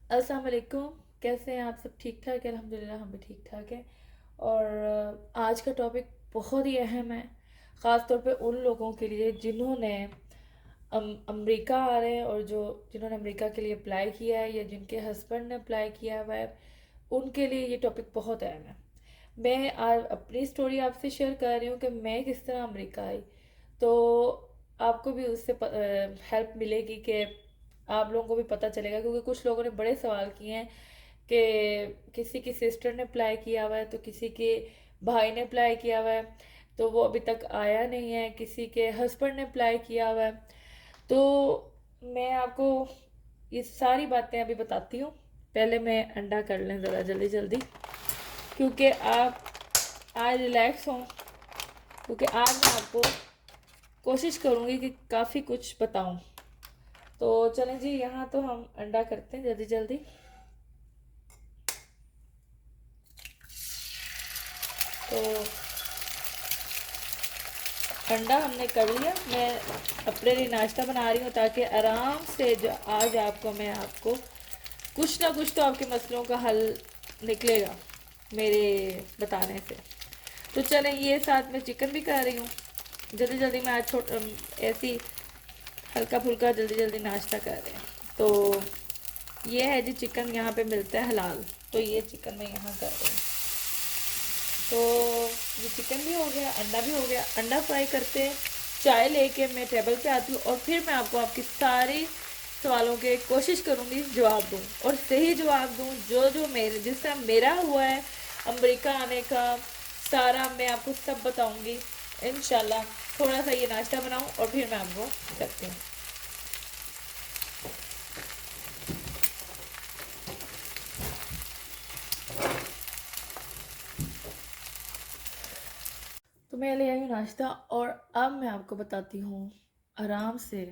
अस्सलाम वालेकुम। कैसे हैं आप सब? ठीक ठाक है, अल्हम्दुलिल्लाह हम भी ठीक ठाक हैं। और आज का टॉपिक बहुत ही अहम है, ख़ास तौर पे उन लोगों के लिए जिन्होंने अमेरिका आ रहे हैं और जिन्होंने अमेरिका के लिए अप्लाई किया है या जिनके हस्बैंड ने अप्लाई किया हुआ है, उनके लिए ये टॉपिक बहुत अहम है। मैं आज अपनी स्टोरी आपसे शेयर कर रही हूँ कि मैं किस तरह अमेरिका आई। तो आपको भी उससे हेल्प मिलेगी कि आप लोगों को भी पता चलेगा, क्योंकि कुछ लोगों ने बड़े सवाल किए हैं कि किसी की सिस्टर ने अप्लाई किया हुआ है तो किसी के भाई ने अप्लाई किया हुआ है तो वो अभी तक आया नहीं है, किसी के हस्बैंड ने अप्लाई किया हुआ है। तो मैं आपको ये सारी बातें अभी बताती हूँ। पहले मैं अंडा कर लें ज़रा जल्दी जल्दी, क्योंकि आप आज रिलैक्स हों, क्योंकि आज मैं आपको कोशिश करूँगी कि काफ़ी कुछ बताऊँ। तो चलें जी, यहाँ तो हम अंडा करते हैं जल्दी जल्दी। तो अंडा हमने कर लिया। मैं अपने लिए नाश्ता बना रही हूँ ताकि आराम से जो आज आपको कुछ ना कुछ तो आपके मसलों का हल निकलेगा मेरे बताने से। तो चलें, ये साथ में चिकन भी कर रही हूँ जल्दी जल्दी। मैं आज ऐसी हल्का फुल्का जल्दी जल्दी नाश्ता कर रहे हैं। तो ये है जी चिकन, यहाँ पे मिलता है हलाल, तो ये चिकन मैं यहाँ कर रही हूँ। तो ये चिकन भी हो गया, अंडा भी हो गया। अंडा फ्राई करते हैं, चाय लेके मैं टेबल पे आती हूँ और फिर मैं आपको आपकी सारी सवालों के कोशिश करूँगी जवाब दूँ और सही जवाब दूँ। जो जो मेरे जिस तरह मेरा हुआ है अमेरिका आने का, सारा मैं आपको सब बताऊँगी इंशाल्लाह। थोड़ा सा ये नाश्ता बनाऊँ और फिर मैं आपको करती हूँ। तो मैं ले आई हूँ नाश्ता और अब मैं आपको बताती हूँ आराम से।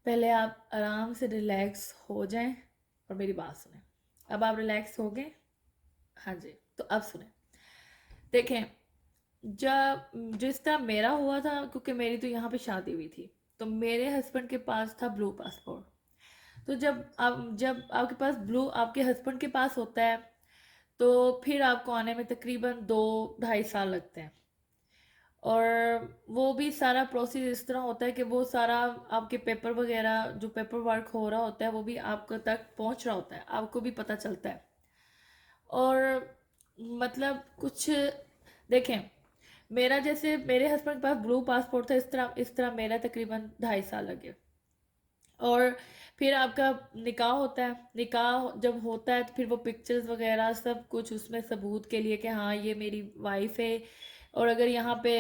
पहले आप आराम से रिलैक्स हो जाएं और मेरी बात सुने। अब आप रिलैक्स हो गए? हाँ जी, तो अब सुने। देखें, जब जिस तरह मेरा हुआ था, क्योंकि मेरी तो यहाँ पे शादी हुई थी, तो मेरे हस्बैंड के पास था ब्लू पासपोर्ट। तो जब आपके पास ब्लू आपके हस्बैंड के पास होता है तो फिर आपको आने में तकरीबन 2-2.5 साल लगते हैं। और वो भी सारा प्रोसेस इस तरह होता है कि वो सारा आपके पेपर वगैरह जो पेपर वर्क हो रहा होता है वो भी आपको तक पहुंच रहा होता है, आपको भी पता चलता है। और मतलब कुछ देखें, मेरा जैसे मेरे हस्बैंड के पास ब्लू पासपोर्ट था, इस तरह मेरा तकरीबन 2.5 साल लगे। और फिर आपका निकाह होता है। निकाह जब होता है तो फिर वो पिक्चर्स वगैरह सब कुछ उसमें सबूत के लिए कि हाँ ये मेरी वाइफ है। और अगर यहाँ पे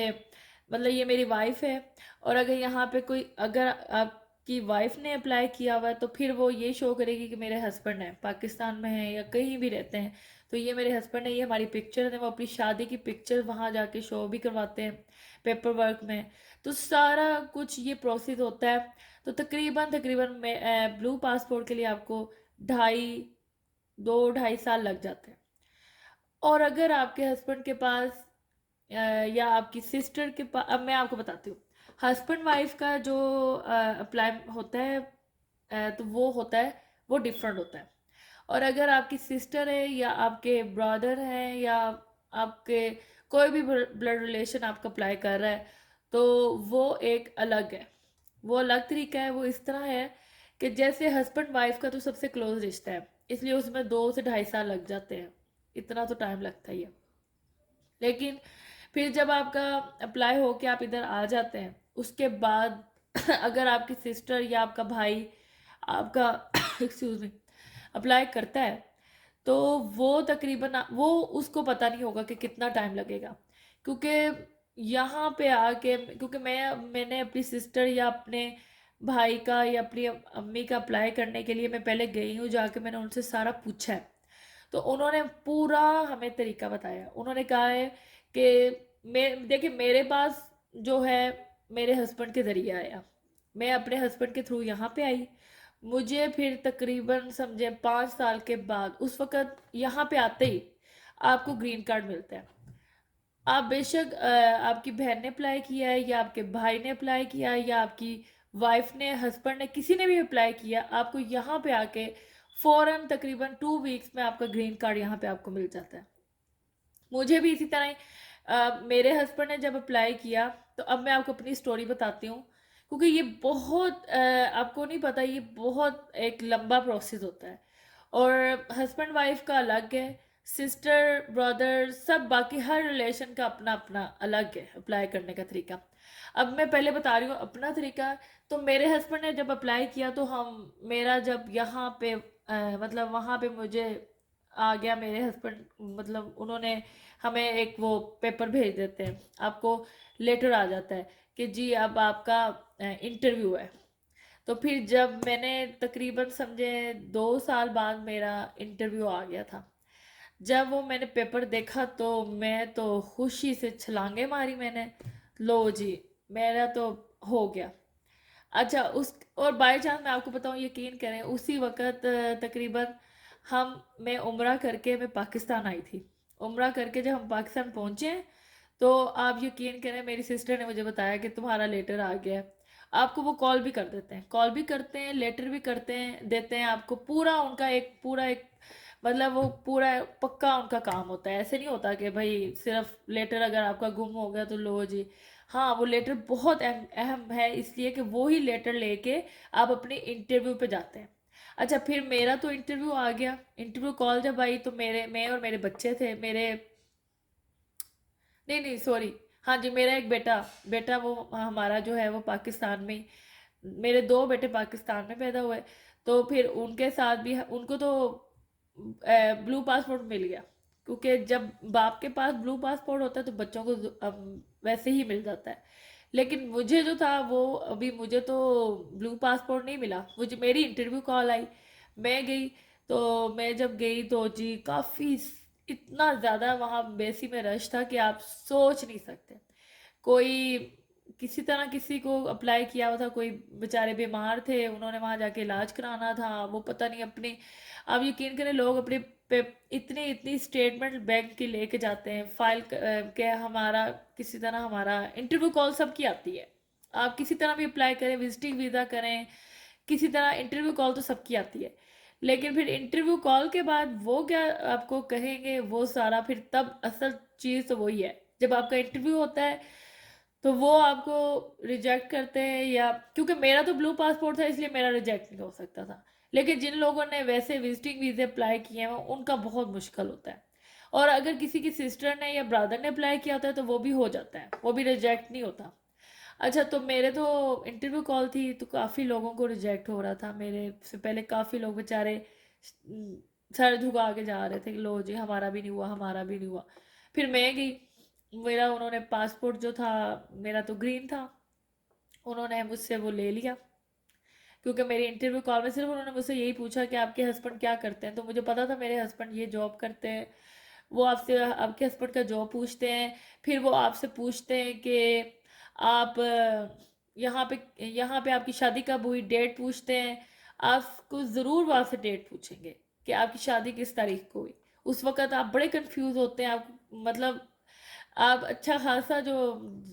मतलब ये मेरी वाइफ है, और अगर यहाँ पे कोई अगर आपकी वाइफ ने अप्लाई किया हुआ है तो फिर वो ये शो करेगी कि मेरे हस्बैंड हैं, पाकिस्तान में हैं या कहीं भी रहते हैं, तो ये मेरे हस्बैंड है, ये हमारी पिक्चर है। वो अपनी शादी की पिक्चर वहाँ जाके शो भी करवाते हैं पेपर वर्क में। तो सारा कुछ ये प्रोसेस होता है। तो तकरीबन तकरीबन मैं ब्लू पासपोर्ट के लिए आपको ढाई 2-2.5 साल लग जाते हैं। और अगर आपके हस्बैंड के पास या आपकी सिस्टर के पास, अब मैं आपको बताती हूँ हस्बैंड वाइफ का जो अप्लाई होता है, तो वो होता है, वो डिफरेंट होता है। और अगर आपकी सिस्टर है या आपके ब्रदर हैं या आपके कोई भी ब्लड रिलेशन आपका अप्लाई कर रहा है तो वो एक अलग है, वो अलग तरीका है। वो इस तरह है कि जैसे हस्बैंड वाइफ का तो सबसे क्लोज रिश्ता है, इसलिए उसमें 2 से 2.5 साल लग जाते हैं। इतना तो टाइम लगता ही है। लेकिन फिर जब आपका अप्लाई हो के आप इधर आ जाते हैं उसके बाद अगर आपकी सिस्टर या आपका भाई आपका एक्सक्यूज मी अप्लाई करता है तो वो तकरीबन वो उसको पता नहीं होगा कि कितना टाइम लगेगा। क्योंकि यहाँ पे आके क्योंकि मैंने अपनी सिस्टर या अपने भाई का या अपनी अम्मी का अप्लाई करने के लिए मैं पहले गई हूँ, जाके मैंने उनसे सारा पूछा है। तो उन्होंने पूरा हमें तरीका बताया। उन्होंने कहा है कि मैं देखिए मेरे पास जो है मेरे हस्बैंड के ज़रिए आया, मैं अपने हस्बैंड के थ्रू यहाँ पे आई। मुझे फिर तकरीबन समझे 5 साल के बाद उस वक़्त यहाँ पे आते ही आपको ग्रीन कार्ड मिलता है। आप बेशक आपकी बहन ने अप्लाई किया है या आपके भाई ने अप्लाई किया है या आपकी वाइफ ने, हस्बैंड ने, किसी ने भी अप्लाई किया, आपको यहाँ पे आके फ़ौरन तकरीबन 2 वीक्स में आपका ग्रीन कार्ड यहाँ पे आपको मिल जाता है। मुझे भी इसी तरह ही मेरे हस्बैंड ने जब अप्लाई किया, तो अब मैं आपको अपनी स्टोरी बताती हूँ, क्योंकि ये बहुत आपको नहीं पता, ये बहुत एक लंबा प्रोसेस होता है। और हस्बैंड वाइफ का अलग है, सिस्टर ब्रदर सब बाकी हर रिलेशन का अपना अपना अलग है अप्लाई करने का तरीका। अब मैं पहले बता रही हूँ अपना तरीका। तो मेरे हस्बैंड ने जब अप्लाई किया, तो हम मेरा जब यहाँ पे मतलब वहाँ पे मुझे आ गया, मेरे हस्बैंड मतलब उन्होंने हमें एक वो पेपर भेज देते हैं, आपको लेटर आ जाता है कि जी अब आपका इंटरव्यू है। तो फिर जब मैंने तकरीबन समझे 2 साल बाद मेरा इंटरव्यू आ गया था, जब वो मैंने पेपर देखा तो मैं तो खुशी से छलांगे मारी मैंने, लो जी मेरा तो हो गया। अच्छा उस और बाय चांस मैं आपको बताऊं, यकीन करें उसी वक्त तकरीबन हम मैं उम्रा करके मैं पाकिस्तान आई थी। उम्रा करके जब हम पाकिस्तान पहुंचे, तो आप यकीन करें मेरी सिस्टर ने मुझे बताया कि तुम्हारा लेटर आ गया है। आपको वो कॉल भी कर देते हैं, कॉल भी करते हैं, लेटर भी करते हैं, देते हैं आपको पूरा उनका एक पूरा एक मतलब वो पूरा पक्का उनका काम होता है। ऐसे नहीं होता कि भाई सिर्फ लेटर अगर आपका गुम हो गया तो लो जी। हाँ वो लेटर बहुत अहम अहम है, इसलिए कि वो ही लेटर लेके आप अपने इंटरव्यू पे जाते हैं। अच्छा फिर मेरा तो इंटरव्यू आ गया, इंटरव्यू कॉल जब आई तो मैं और मेरे बच्चे थे मेरे, नहीं नहीं सॉरी, हाँ जी मेरा एक बेटा, बेटा वो हमारा जो है वो पाकिस्तान में मेरे 2 बेटे पाकिस्तान में पैदा हुए। तो फिर उनके साथ भी उनको तो ब्लू पासपोर्ट मिल गया, क्योंकि जब बाप के पास ब्लू पासपोर्ट होता है तो बच्चों को वैसे ही मिल जाता है। लेकिन मुझे जो था वो अभी मुझे तो ब्लू पासपोर्ट नहीं मिला, मुझे मेरी इंटरव्यू कॉल आई, मैं गई। तो मैं जब गई तो जी काफ़ी इतना ज़्यादा वहाँ बेसी में रश था कि आप सोच नहीं सकते। कोई किसी तरह किसी को अप्लाई किया हुआ था, कोई बेचारे बीमार थे, उन्होंने वहां जाके इलाज कराना था, वो पता नहीं अपनी, आप यकीन करें लोग अपने इतनी इतनी स्टेटमेंट बैंक की लेके जाते हैं फाइल के हमारा किसी तरह हमारा इंटरव्यू कॉल सबकी आती है। आप किसी तरह भी अप्लाई करें, विजिटिंग वीज़ा करें, किसी तरह इंटरव्यू कॉल तो सबकी आती है। लेकिन फिर इंटरव्यू कॉल के बाद वो क्या आपको कहेंगे, वो सारा फिर तब असल चीज़ तो वही है, जब आपका इंटरव्यू होता है तो वो आपको रिजेक्ट करते हैं, या क्योंकि मेरा तो ब्लू पासपोर्ट था इसलिए मेरा रिजेक्ट नहीं हो सकता था। लेकिन जिन लोगों ने वैसे विजिटिंग वीज़े अप्लाई किए हैं उनका बहुत मुश्किल होता है। और अगर किसी की सिस्टर ने या ब्रदर ने अप्लाई किया होता है तो वो भी हो जाता है, वो भी रिजेक्ट नहीं होता। अच्छा तो मेरे तो इंटरव्यू कॉल थी तो काफ़ी लोगों को रिजेक्ट हो रहा था, मेरे से पहले काफ़ी लोग बेचारे सर झुका के जा रहे थे कि लो जी हमारा भी नहीं हुआ, हमारा भी नहीं हुआ। फिर मैं गई, मेरा उन्होंने पासपोर्ट जो था मेरा तो ग्रीन था, उन्होंने मुझसे वो ले लिया। क्योंकि मेरी इंटरव्यू कॉल में सिर्फ उन्होंने मुझसे यही पूछा कि आपके हस्बैंड क्या करते हैं, तो मुझे पता था मेरे हस्बैंड ये जॉब करते हैं। वो आपसे आपके हस्बैंड का जॉब पूछते हैं, फिर वो आपसे पूछते हैं कि आप यहाँ पे आपकी शादी कब हुई, डेट पूछते हैं। आपको ज़रूर वो आपसे डेट पूछेंगे कि आपकी शादी किस तारीख को हुई। उस वक्त आप बड़े कंफ्यूज होते हैं, आप मतलब आप अच्छा खासा जो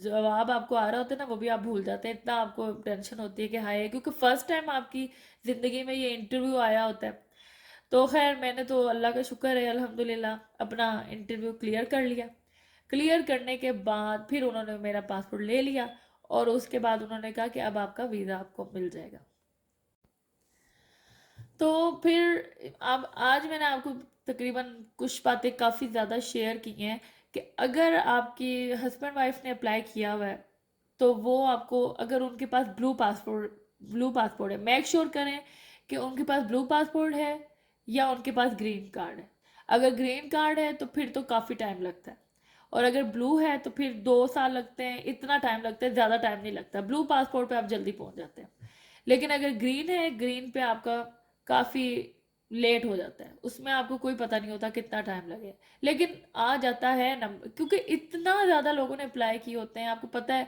जवाब आपको आ रहा होता है ना वो भी आप भूल जाते हैं, इतना आपको टेंशन होती है कि हाय, क्योंकि फर्स्ट टाइम आपकी ज़िंदगी में ये इंटरव्यू आया होता है। तो खैर मैंने तो अल्लाह का शुक्र है अल्हम्दुलिल्लाह अपना इंटरव्यू क्लियर कर लिया। क्लियर करने के बाद फिर उन्होंने मेरा पासपोर्ट ले लिया, और उसके बाद उन्होंने कहा कि अब आपका वीज़ा आपको मिल जाएगा। तो फिर अब आज मैंने आपको तकरीबन कुछ बातें काफ़ी ज़्यादा शेयर की हैं कि अगर आपकी हस्बैंड वाइफ ने अप्लाई किया हुआ है तो वो आपको, अगर उनके पास ब्लू पासपोर्ट है, मेक श्योर करें कि उनके पास ब्लू पासपोर्ट है या उनके पास ग्रीन कार्ड है। अगर ग्रीन कार्ड है तो फिर तो काफ़ी टाइम लगता है, और अगर ब्लू है तो फिर 2 साल लगते हैं, इतना टाइम लगता है, ज़्यादा टाइम नहीं लगता। ब्लू पासपोर्ट पे आप जल्दी पहुंच जाते हैं। लेकिन अगर ग्रीन है, ग्रीन पे आपका काफ़ी लेट हो जाता है, उसमें आपको कोई पता नहीं होता कितना टाइम लगे, लेकिन आ जाता है नंबर, क्योंकि इतना ज़्यादा लोगों ने अप्लाई किए होते हैं। आपको पता है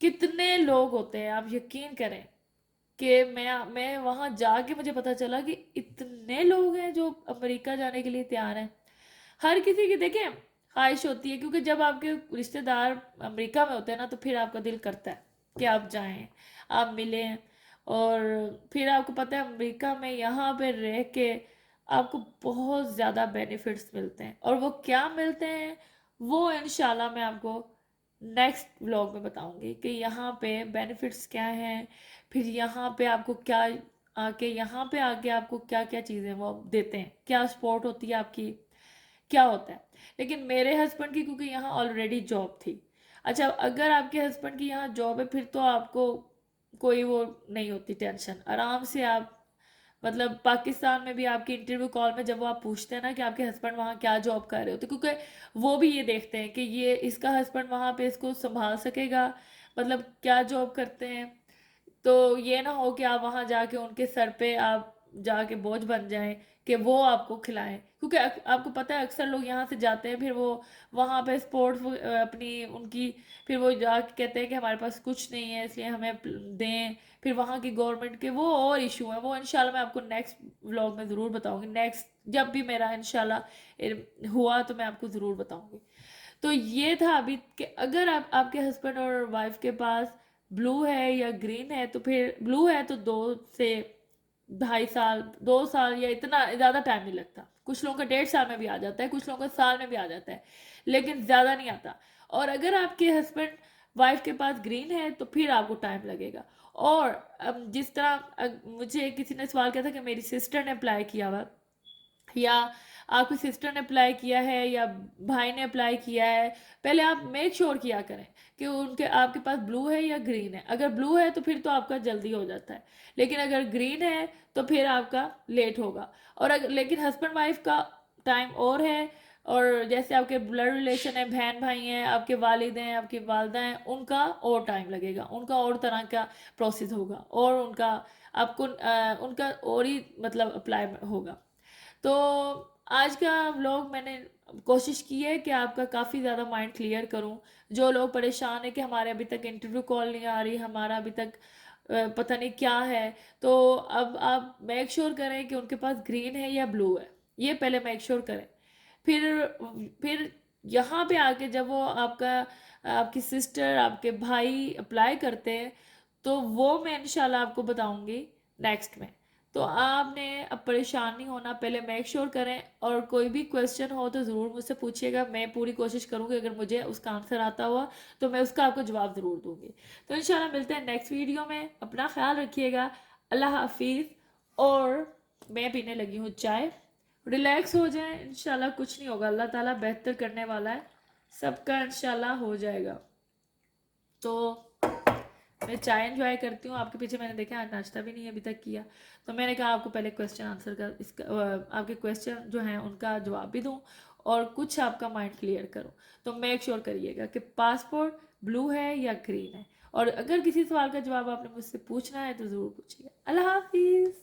कितने लोग होते हैं, आप यकीन करें कि मैं वहाँ जाके मुझे पता चला कि इतने लोग हैं जो अमेरिका जाने के लिए तैयार हैं। हर किसी की देखें ख्वाहिश होती है, क्योंकि जब आपके रिश्तेदार अमेरिका में होते हैं ना तो फिर आपका दिल करता है कि आप जाएं, आप मिलें। और फिर आपको पता है अमेरिका में यहाँ पे रह के आपको बहुत ज़्यादा बेनिफिट्स मिलते हैं, और वो क्या मिलते हैं वो इंशाल्लाह मैं आपको नेक्स्ट व्लॉग में बताऊंगी कि यहाँ पे बेनिफिट्स क्या हैं, फिर यहाँ पे आपको क्या आके यहाँ पे आके आपको क्या क्या चीज़ें वो देते हैं, क्या सपोर्ट होती है आपकी, क्या होता है। लेकिन मेरे हस्बैंड की क्योंकि यहाँ ऑलरेडी जॉब थी। अच्छा, अगर आपके हस्बैंड की यहाँ जॉब है फिर तो आपको कोई वो नहीं होती टेंशन, आराम से आप मतलब पाकिस्तान में भी आपकी इंटरव्यू कॉल में जब वो आप पूछते हैं ना कि आपके हस्बैंड वहाँ क्या जॉब कर रहे हो, तो क्योंकि वो भी ये देखते हैं कि ये इसका हस्बैंड वहाँ पे इसको संभाल सकेगा, मतलब क्या जॉब करते हैं। तो ये ना हो कि आप वहां जाके उनके सर पे आप जाके बोझ बन जाएं कि वो आपको खिलाएं, क्योंकि आपको पता है अक्सर लोग यहाँ से जाते हैं फिर वो वहां पे स्पोर्ट्स अपनी उनकी, फिर वो जाके कहते हैं कि हमारे पास कुछ नहीं है इसलिए हमें दें, फिर वहाँ की गवर्नमेंट के वो और इशू है, वो इंशाल्लाह मैं आपको नेक्स्ट व्लॉग में ज़रूर बताऊंगी, नेक्स्ट जब भी मेरा इंशाल्लाह हुआ तो मैं आपको ज़रूर बताऊंगी। तो ये था अभी कि अगर आप आपके हस्बैंड और वाइफ के पास ब्लू है या ग्रीन है, तो फिर ब्लू है तो 2 से 2.5 साल 2 साल या इतना ज़्यादा टाइम नहीं लगता, कुछ लोगों का 1.5 साल में भी आ जाता है, कुछ लोगों का साल में भी आ जाता है, लेकिन ज़्यादा नहीं आता। और अगर आपके हस्बैंड वाइफ के पास ग्रीन है तो फिर आपको टाइम लगेगा। और अब जिस तरह मुझे किसी ने सवाल किया था कि मेरी सिस्टर ने अप्लाई किया हुआ, या आपकी सिस्टर ने अप्लाई किया है या भाई ने अप्लाई किया है, पहले आप मेक श्योर किया करें कि उनके आपके पास ब्लू है या ग्रीन है। अगर ब्लू है तो फिर तो आपका जल्दी हो जाता है, लेकिन अगर ग्रीन है तो फिर आपका लेट होगा। और अगर लेकिन हस्बैंड वाइफ का टाइम और है, और जैसे आपके ब्लड रिलेशन है, बहन भाई हैं, आपके वालिद हैं, आपकी वालदा हैं, उनका और टाइम लगेगा, उनका और तरह का प्रोसेस होगा, और उनका आपको उनका और ही मतलब अप्लाई होगा। तो आज का व्लॉग मैंने कोशिश की है कि आपका काफ़ी ज़्यादा माइंड क्लियर करूं। जो लोग परेशान है कि हमारे अभी तक इंटरव्यू कॉल नहीं आ रही, हमारा अभी तक पता नहीं क्या है, तो अब आप मेक श्योर करें कि उनके पास ग्रीन है या ब्लू है, ये पहले मेक श्योर करें। फिर यहाँ पे आके जब वो आपका आपकी सिस्टर आपके भाई अप्लाई करते हैं तो वो मैं इंशाल्लाह आपको बताऊंगी नेक्स्ट में। तो आपने अब परेशान नहीं होना, पहले मेक श्योर करें, और कोई भी क्वेश्चन हो तो ज़रूर मुझसे पूछिएगा, मैं पूरी कोशिश करूँगी अगर मुझे उसका आंसर आता हुआ तो मैं उसका आपको जवाब ज़रूर दूंगी। तो इंशाल्लाह मिलते हैं नेक्स्ट वीडियो में, अपना ख्याल रखिएगा, अल्लाह हाफिज़। और मैं पीने लगी हूँ चाय, रिलैक्स हो जाए, इंशाल्लाह कुछ नहीं होगा, अल्लाह ताला बेहतर करने वाला है, सबका इंशाल्लाह हो जाएगा। तो मैं चाय एंजॉय करती हूँ, आपके पीछे मैंने देखा आज नाश्ता भी नहीं अभी तक किया, तो मैंने कहा आपको पहले क्वेश्चन आंसर का इसका आपके क्वेश्चन जो हैं उनका जवाब भी दूँ और कुछ आपका माइंड क्लियर करूँ। तो मेक श्योर करिएगा कि पासपोर्ट ब्लू है या ग्रीन है, और अगर किसी सवाल का जवाब आपने मुझसे पूछना है तो ज़रूर पूछिएगा। अल्लाह हाफिज़।